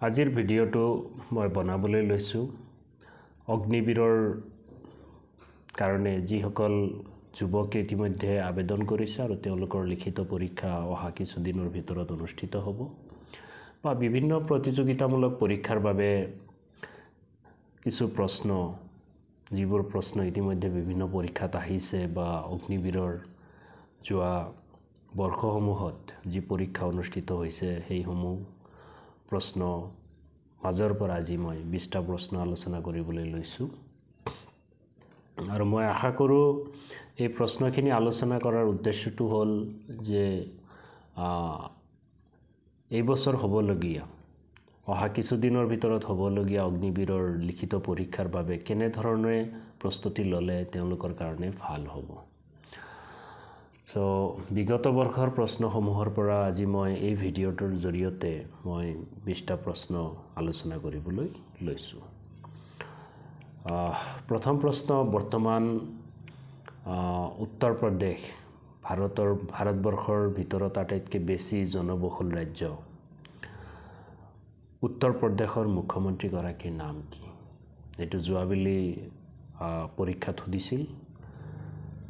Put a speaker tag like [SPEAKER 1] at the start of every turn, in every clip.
[SPEAKER 1] আজিৰ ভিডিঅ'টো মই বনাবলৈ লৈছোঁ অগ্নিবীৰৰ কাৰণে যিসকল যুৱকে ইতিমধ্যে আবেদন কৰিছে আৰু তেওঁলোকৰ লিখিত পৰীক্ষা অহা কিছুদিনৰ ভিতৰত অনুষ্ঠিত হ'ব বা বিভিন্ন প্ৰতিযোগিতামূলক পৰীক্ষাৰ বাবে কিছু প্ৰশ্ন যিবোৰ প্ৰশ্ন ইতিমধ্যে বিভিন্ন পৰীক্ষাত আহিছে বা অগ্নিবীৰৰ যোৱা বৰ্ষসমূহত যি পৰীক্ষা অনুষ্ঠিত হৈছে সেইসমূহ প্ৰশ্ন মাজৰ পৰা আজি মই 20টা প্ৰশ্ন আলোচনা কৰিবলৈ লৈছোঁ আৰু মই আশা কৰোঁ এই প্ৰশ্নখিনি আলোচনা কৰাৰ উদ্দেশ্যটো হ'ল যে এই বছৰ হ'বলগীয়া অহা কিছুদিনৰ ভিতৰত হ'বলগীয়া অগ্নিবীৰৰ লিখিত পৰীক্ষাৰ বাবে কেনে ধৰণে প্ৰস্তুতি ল'লে তেওঁলোকৰ কাৰণে ভাল হ'ব সো বিগত বৰ্ষৰ প্ৰশ্নসমূহৰ পৰা আজি মই এই ভিডিঅ'টোৰ জৰিয়তে মই 20টা প্ৰশ্ন আলোচনা কৰিবলৈ লৈছোঁ প্ৰথম প্ৰশ্ন বৰ্তমান উত্তৰ প্ৰদেশ ভাৰতবৰ্ষৰ ভিতৰত আটাইতকৈ বেছি জনবহুল ৰাজ্য উত্তৰ প্ৰদেশৰ মুখ্যমন্ত্ৰী গৰাকীৰ নাম কি এটো যোৱাবেলি পৰীক্ষাত সুধিছিল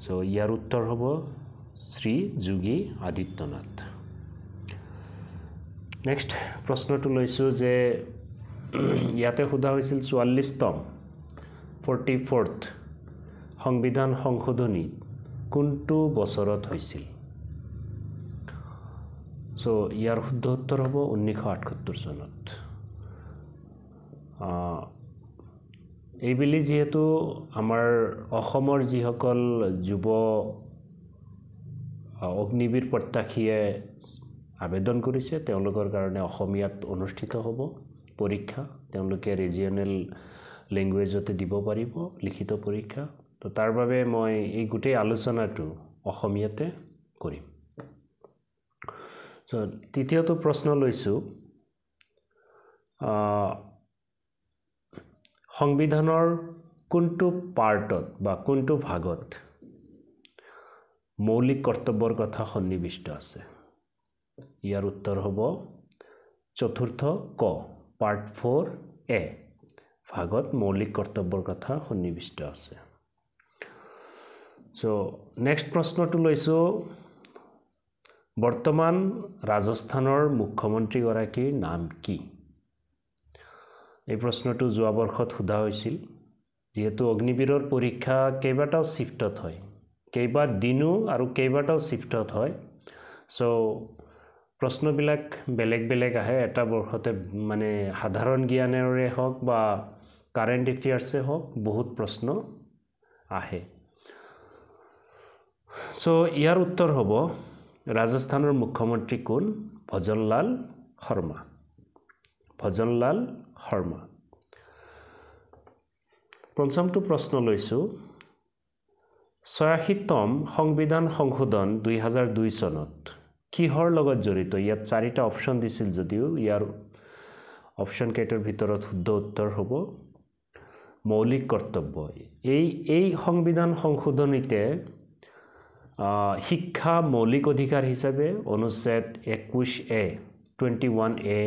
[SPEAKER 1] সো ইয়াৰ উত্তৰ হ'ব শ্ৰী যোগী আদিত্যনাথ নেক্সট প্ৰশ্নটো লৈছোঁ যে ইয়াতে সোধা হৈছিল 44তম 44th সংবিধান সংশোধনী কোনটো বছৰত হৈছিল সো ইয়াৰ শুদ্ধ উত্তৰ হ'ব 1978 চনত এইবেলি যেহেতু আমাৰ অসমৰ যিসকল যুৱ অগ্নিবীৰ প্ৰত্যাশীয়ে আবেদন কৰিছে তেওঁলোকৰ কাৰণে অসমীয়াত অনুষ্ঠিত হ'ব পৰীক্ষা তেওঁলোকে ৰিজিয়নেল লেংগুৱেজতে দিব পাৰিব লিখিত পৰীক্ষা তো তাৰ বাবে মই এই গোটেই আলোচনাটো অসমীয়াতে কৰিম সো তৃতীয়টো প্ৰশ্ন লৈছোঁ সংবিধানৰ কোনটো পাৰ্টত বা কোনটো ভাগত মৌলিক কৰ্তব্যৰ কথা সন্নিবিষ্ট আছে ইয়াৰ উত্তৰ হ'ব চতুৰ্থ ক পাৰ্ট 4A ভাগত মৌলিক কৰ্তব্যৰ কথা সন্নিবিষ্ট আছে সো নেক্সট প্ৰশ্নটো লৈছোঁ বৰ্তমান ৰাজস্থানৰ মুখ্যমন্ত্ৰী গৰাকীৰ নাম কি এই প্ৰশ্নটো যোৱা বৰ্ষত সোধা হৈছিল যেহেতু অগ্নিবীৰৰ পৰীক্ষা কেইবাটাও শিফটত হয় কেইবা দিনো আৰু কেইবাটাও শিফটত হয় সো প্ৰশ্নবিলাক বেলেগ বেলেগ আহে এটা বৰ্ষতে মানে সাধাৰণ জ্ঞানৰে হওক বা কাৰেণ্ট এফেয়াৰ্সে হওক বহুত প্ৰশ্ন আহে সো ইয়াৰ উত্তৰ হ'ব ৰাজস্থানৰ মুখ্যমন্ত্ৰী কোন ভজনলাল শৰ্মা পঞ্চমটো প্ৰশ্ন লৈছোঁ 86তম সংবিধান সংশোধন 2002 চনত কিহৰ লগত জড়িত ইয়াত 4টা অপচন দিছিল যদিও ইয়াৰ অপচন কেইটাৰ ভিতৰত শুদ্ধ উত্তৰ হ'ব মৌলিক কৰ্তব্য এই সংবিধান সংশোধনীতে শিক্ষা মৌলিক অধিকাৰ হিচাপে অনুচ্ছেদ 21A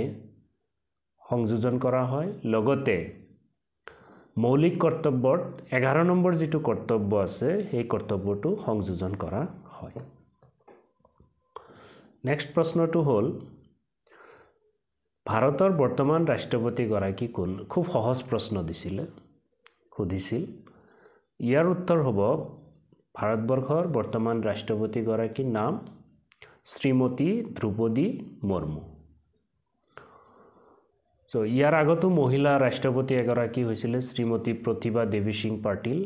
[SPEAKER 1] সংযোজন কৰা হয় লগতে মৌলিক কৰ্তব্যত 11 নম্বৰ যিটো কৰ্তব্য আছে সেই কৰ্তব্যটো সংযোজন কৰা হয় নেক্সট প্ৰশ্নটো হ'ল ভাৰতৰ বৰ্তমান ৰাষ্ট্ৰপতি গৰাকী কোন খুব সহজ প্ৰশ্ন সুধিছিল ইয়াৰ উত্তৰ হ'ব ভাৰতবৰ্ষৰ বৰ্তমান ৰাষ্ট্ৰপতি গৰাকীৰ নাম শ্ৰীমতী দ্ৰৌপদী মুৰ্মু সো ইয়াৰ আগতো মহিলা ৰাষ্ট্ৰপতি এগৰাকী হৈছিলে শ্ৰীমতী প্ৰতিভা দেৱী সিং পাটিল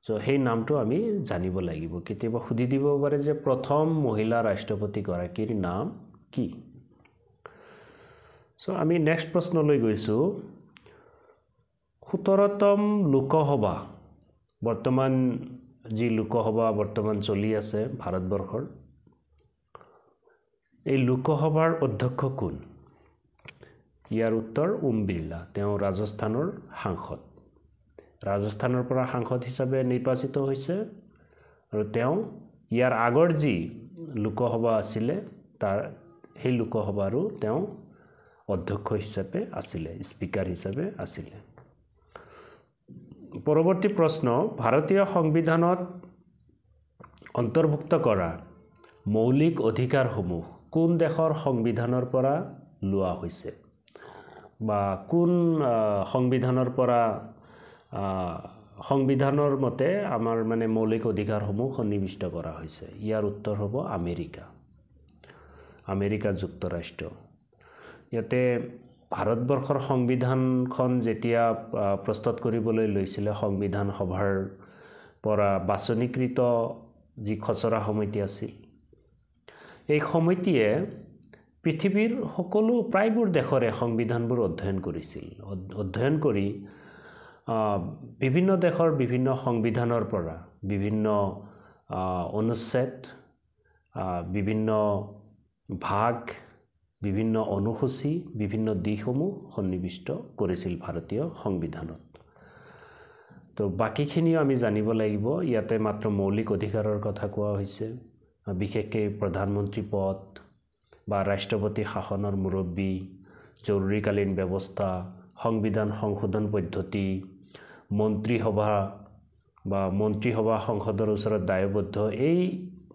[SPEAKER 1] সো সেই নামটো আমি জানিব লাগিব কেতিয়াবা সুধি দিব পাৰে যে প্ৰথম মহিলা ৰাষ্ট্ৰপতি গৰাকীৰ নাম কি সো আমি নেক্সট প্ৰশ্নলৈ গৈছোঁ 17তম লোকসভা বৰ্তমান যি লোকসভা বৰ্তমান চলি আছে ভাৰতবৰ্ষৰ এই লোকসভাৰ অধ্যক্ষ কোন ইয়াৰ উত্তৰ ওম বিৰলা তেওঁ ৰাজস্থানৰ সাংসদ ৰাজস্থানৰ পৰা সাংসদ হিচাপে নিৰ্বাচিত হৈছে আৰু তেওঁ ইয়াৰ আগৰ যি লোকসভা আছিল তাৰ সেই লোকসভাৰো তেওঁ অধ্যক্ষ হিচাপে আছিলে, স্পিকাৰ হিচাপে আছিলে। পৰৱৰ্তী প্ৰশ্ন, ভাৰতীয় সংবিধানত অন্তৰ্ভুক্ত কৰা মৌলিক অধিকাৰসমূহ কোন দেশৰ সংবিধানৰ পৰা লোৱা হৈছে, বা কোন সংবিধানৰ পৰা সংবিধানৰ মতে আমাৰ মানে মৌলিক অধিকাৰসমূহ সন্নিৱিষ্ট কৰা হৈছে? ইয়াৰ উত্তৰ হ'ব আমেৰিকা যুক্তৰাষ্ট্ৰ। ইয়াতে ভাৰতবৰ্ষৰ সংবিধানখন যেতিয়া প্ৰস্তুত কৰিবলৈ লৈছিলে সংবিধান সভাৰ পৰা বাছনিকৃত যি খচৰা সমিতি আছিল, এই সমিতিয়ে পৃথিৱীৰ সকলো প্ৰায়বোৰ দেশৰে সংবিধানবোৰ অধ্যয়ন কৰিছিল। অধ্যয়ন কৰি বিভিন্ন দেশৰ বিভিন্ন সংবিধানৰ পৰা বিভিন্ন অনুচ্ছেদ, বিভিন্ন ভাগ, বিভিন্ন অনুসূচী, বিভিন্ন দিশসমূহ সন্নিৱিষ্ট কৰিছিল ভাৰতীয় সংবিধানত। তো বাকীখিনিও আমি জানিব লাগিব। ইয়াতে মাত্ৰ মৌলিক অধিকাৰৰ কথা কোৱা হৈছে, বিশেষকৈ প্ৰধানমন্ত্ৰী পদ বা ৰাষ্ট্ৰপতি শাসনৰ মুৰব্বী, জৰুৰীকালীন ব্যৱস্থা, সংবিধান সংশোধন পদ্ধতি, মন্ত্ৰীসভা বা মন্ত্ৰীসভা সংসদৰ ওচৰত দায়বদ্ধ, এই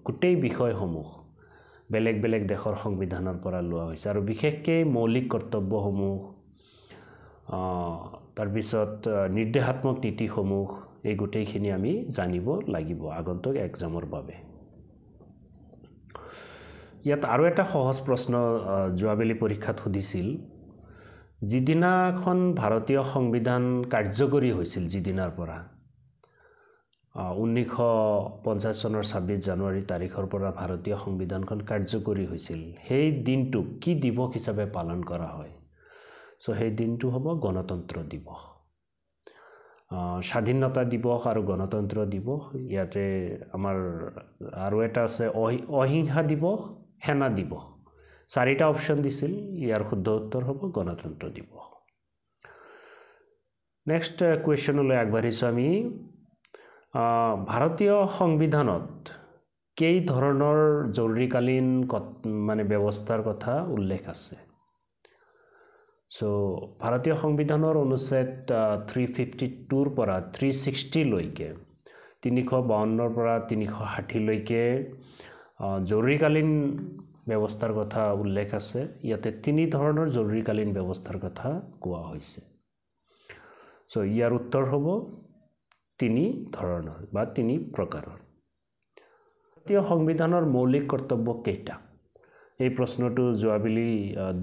[SPEAKER 1] গোটেই বিষয়সমূহ বেলেগ বেলেগ দেশৰ সংবিধানৰ পৰা লোৱা হৈছে। আৰু বিশেষকৈ মৌলিক কৰ্তব্যসমূহ, তাৰপিছত নিৰ্দেশাত্মক নীতিসমূহ, এই গোটেইখিনি আমি জানিব লাগিব আগন্তুক এক্সামৰ বাবে। ইয়াত আৰু এটা সহজ প্ৰশ্ন যোৱাবেলি পৰীক্ষাত সুধিছিল, যিদিনাখন ভাৰতীয় সংবিধান কাৰ্যকৰী হৈছিল, যিদিনাৰ পৰা 1950 চনৰ 26 জানুৱাৰী তাৰিখৰ পৰা ভাৰতীয় সংবিধানখন কাৰ্যকৰী হৈছিল, সেই দিনটোক কি দিৱস হিচাপে পালন কৰা হয়? চ' সেই দিনটো হ'ব গণতন্ত্ৰ দিৱস। স্বাধীনতা দিৱস আৰু গণতন্ত্ৰ দিৱস। ইয়াতে আমাৰ আৰু এটা আছে অহিংসা দিৱস, সেনা দিৱস। 4টা অপশ্যন দিছিল, ইয়াৰ শুদ্ধ উত্তৰ হ'ব গণতন্ত্ৰ দিৱস। নেক্সট কুৱেশ্যনলৈ আগবাঢ়িছোঁ আমি। ভাৰতীয় সংবিধানত কেই ধৰণৰ জৰুৰীকালীন মানে ব্যৱস্থাৰ কথা উল্লেখ আছে? চ' ভাৰতীয় সংবিধানৰ অনুচ্ছেদ 352ৰ পৰা 360 লৈকে, 352ৰ পৰা 360 লৈকে জৰুৰীকালীন ব্যৱস্থাৰ কথা উল্লেখ আছে। ইয়াতে 3 ধৰণৰ জৰুৰীকালীন ব্যৱস্থাৰ কথা কোৱা হৈছে। চ' ইয়াৰ উত্তৰ হ'ব 3 ধৰণৰ বা 3 প্ৰকাৰৰ। ভাৰতীয় সংবিধানৰ মৌলিক কৰ্তব্য কেইটা? এই প্ৰশ্নটো যোৱাবেলি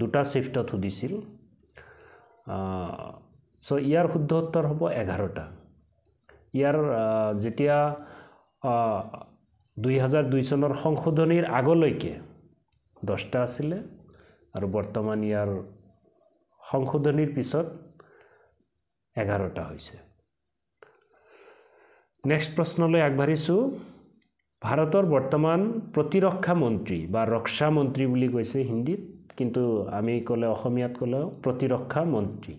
[SPEAKER 1] 2টা শিফ্টত সুধিছিল। চ' ইয়াৰ শুদ্ধ উত্তৰ হ'ব 11টা। ইয়াৰ যেতিয়া 2002 চনৰ সংশোধনীৰ আগলৈকে 10টা আছিলে, আৰু বৰ্তমান ইয়াৰ সংশোধনীৰ পিছত 11টা হৈছে। নেক্সট প্ৰশ্নলৈ আগবাঢ়িছোঁ। ভাৰতৰ বৰ্তমান প্ৰতিৰক্ষা মন্ত্ৰী বা ৰক্ষা মন্ত্ৰী বুলি কৈছে হিন্দীত, কিন্তু আমি ক'লে অসমীয়াত ক'লেও প্ৰতিৰক্ষা মন্ত্ৰী।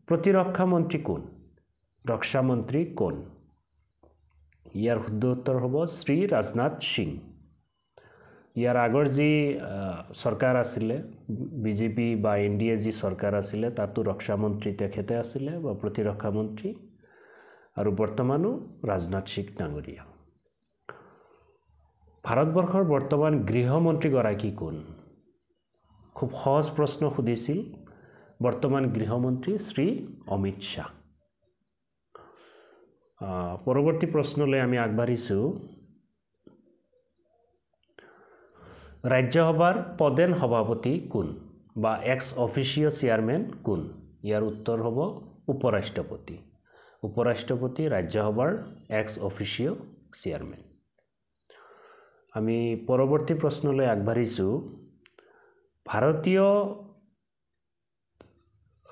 [SPEAKER 1] প্ৰতিৰক্ষা মন্ত্ৰী কোন? ৰক্ষা মন্ত্ৰী কোন? ইয়াৰ শুদ্ধ উত্তৰ হ'ব শ্ৰী ৰাজনাথ সিং। ইয়াৰ আগৰ যি চৰকাৰ আছিলে, বিজেপি বা NDA যি চৰকাৰ আছিলে, তাতো ৰক্ষা মন্ত্ৰী তেখেতে আছিলে বা প্ৰতিৰক্ষা মন্ত্ৰী, আৰু বৰ্তমানো ৰাজনাথ সিং ডাঙৰীয়া। ভাৰতবৰ্ষৰ বৰ্তমান গৃহমন্ত্ৰীগৰাকী কোন? খুব সহজ প্ৰশ্ন সুধিছিল। বৰ্তমান গৃহমন্ত্ৰী শ্ৰী অমিত শ্বাহ। পৰৱৰ্তী প্ৰশ্নলৈ আমি আগবাঢ়িছোঁ। ৰাজ্যসভাৰ পদেন সভাপতি কোন বা এক্স অফিচিঅ' চেয়াৰমেন কোন? ইয়াৰ উত্তৰ হ'ব উপৰাষ্ট্ৰপতি। উপৰাষ্ট্ৰপতি ৰাজ্যসভাৰ এক্স অফিচিঅ' চেয়াৰমেন। আমি পৰৱৰ্তী প্ৰশ্নলৈ আগবাঢ়িছোঁ। ভাৰতীয়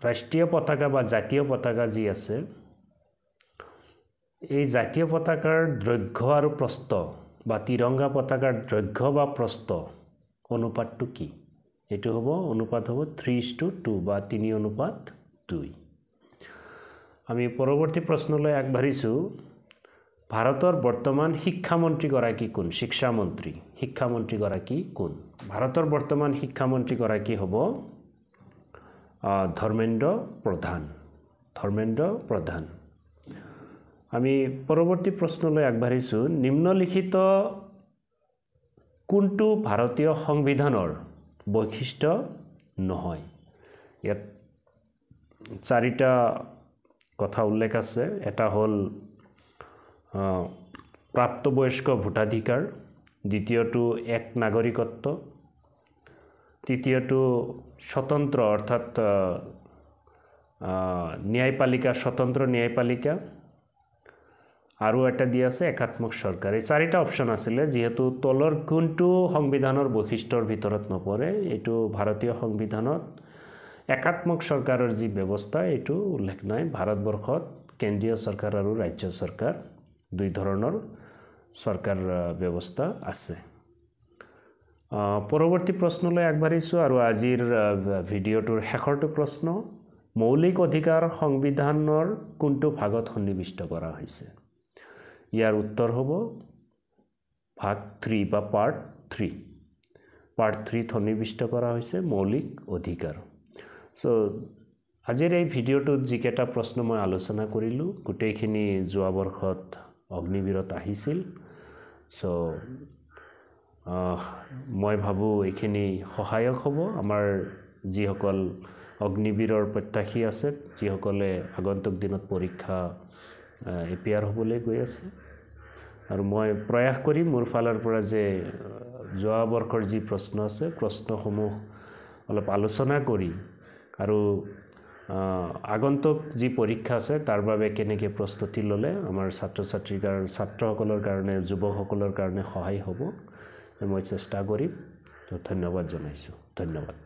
[SPEAKER 1] ৰাষ্ট্ৰীয় পতাকা বা জাতীয় পতাকা যি আছে, এই জাতীয় পতাকাৰ দৈৰ্ঘ্য আৰু প্ৰস্থ বা তিৰংগা পতাকাৰ দৈৰ্ঘ্য বা প্ৰস্থ অনুপাতটো কি? এইটো হ'ব অনুপাত হ'ব 3:2 বা 3:2। আমি পৰৱৰ্তী প্ৰশ্নলৈ আগবাঢ়িছোঁ। ভাৰতৰ বৰ্তমান শিক্ষামন্ত্ৰীগৰাকী কোন শিক্ষামন্ত্ৰীগৰাকী কোন ভাৰতৰ বৰ্তমান শিক্ষামন্ত্ৰীগৰাকী হ'ব ধৰ্মেন্দ্ৰ প্ৰধান আমি পৰৱৰ্তী প্ৰশ্নলৈ আগবাঢ়িছো নিম্নলিখিত কোনটো ভাৰতীয় সংবিধানৰ বৈশিষ্ট্য নহয় ইয়াত চাৰিটা কথা উল্লেখ আছে এটা হ'ল প্ৰাপ্তবয়স্ক ভোটাধিকাৰ দ্বিতীয়টো এক নাগৰিকত্ব তৃতীয়টো স্বতন্ত্ৰ অৰ্থাৎ ন্যায়পালিকা স্বতন্ত্ৰ ন্যায়পালিকা আৰু এটা দিয়া আছে একাত্মক সৰকাৰ এই চাৰিটা অপচন আছিল যেহেতু তলৰ কোনটো সংবিধানৰ বৈশিষ্ট্যৰ ভিতৰত নপৰে এটো ভাৰতীয় সংবিধানত একাত্মক সৰকাৰৰ যি ব্যৱস্থা এটো উল্লেখ নাই ভাৰতবৰ্ষত কেন্দ্ৰীয় সৰকাৰ আৰু ৰাজ্য সৰকাৰ দুই ধৰণৰ সৰকাৰ ব্যৱস্থা আছে পৰৱৰ্তী প্ৰশ্নলৈ আগবাঢ়িছো আৰু আজিৰ ভিডিঅটোৰ শেষৰটো প্ৰশ্ন মৌলিক অধিকাৰ সংবিধানৰ কোনটো ভাগত সন্নিৱিষ্ট কৰা হৈছে ইয়াৰ উত্তৰ হ'ব ভাগ 3 বা পাৰ্ট 3 সন্নিৱিষ্ট কৰা হৈছে মৌলিক অধিকাৰ সো আজিৰ এই ভিডিঅটোত যিকেটা প্ৰশ্ন মই আলোচনা কৰিলো গোটেইখিনি যোৱা বৰ্ষত অগ্নিবীৰত আহিছিল সো মই ভাবো এইখিনি সহায়ক হ'ব আমাৰ যিসকল অগ্নিবীৰৰ প্ৰত্যাশী আছে যিসকলে আগন্তুক দিনত পৰীক্ষা এপিয়াৰ হ'বলৈ গৈ আছে আৰু মই প্ৰয়াস কৰি মোৰ ফালৰ পৰা যে যোৱা বৰ্ষৰ যি প্ৰশ্ন আছে প্ৰশ্নসমূহ অলপ আলোচনা কৰি আৰু আগন্তুক যি পৰীক্ষা আছে তাৰ বাবে কেনেকৈ প্ৰস্তুতি ললে আমাৰ ছাত্ৰসকলৰ কাৰণে যুৱকসকলৰ কাৰণে সহায় হ'ব মই চেষ্টা কৰিম ধন্যবাদ জনাইছো ধন্যবাদ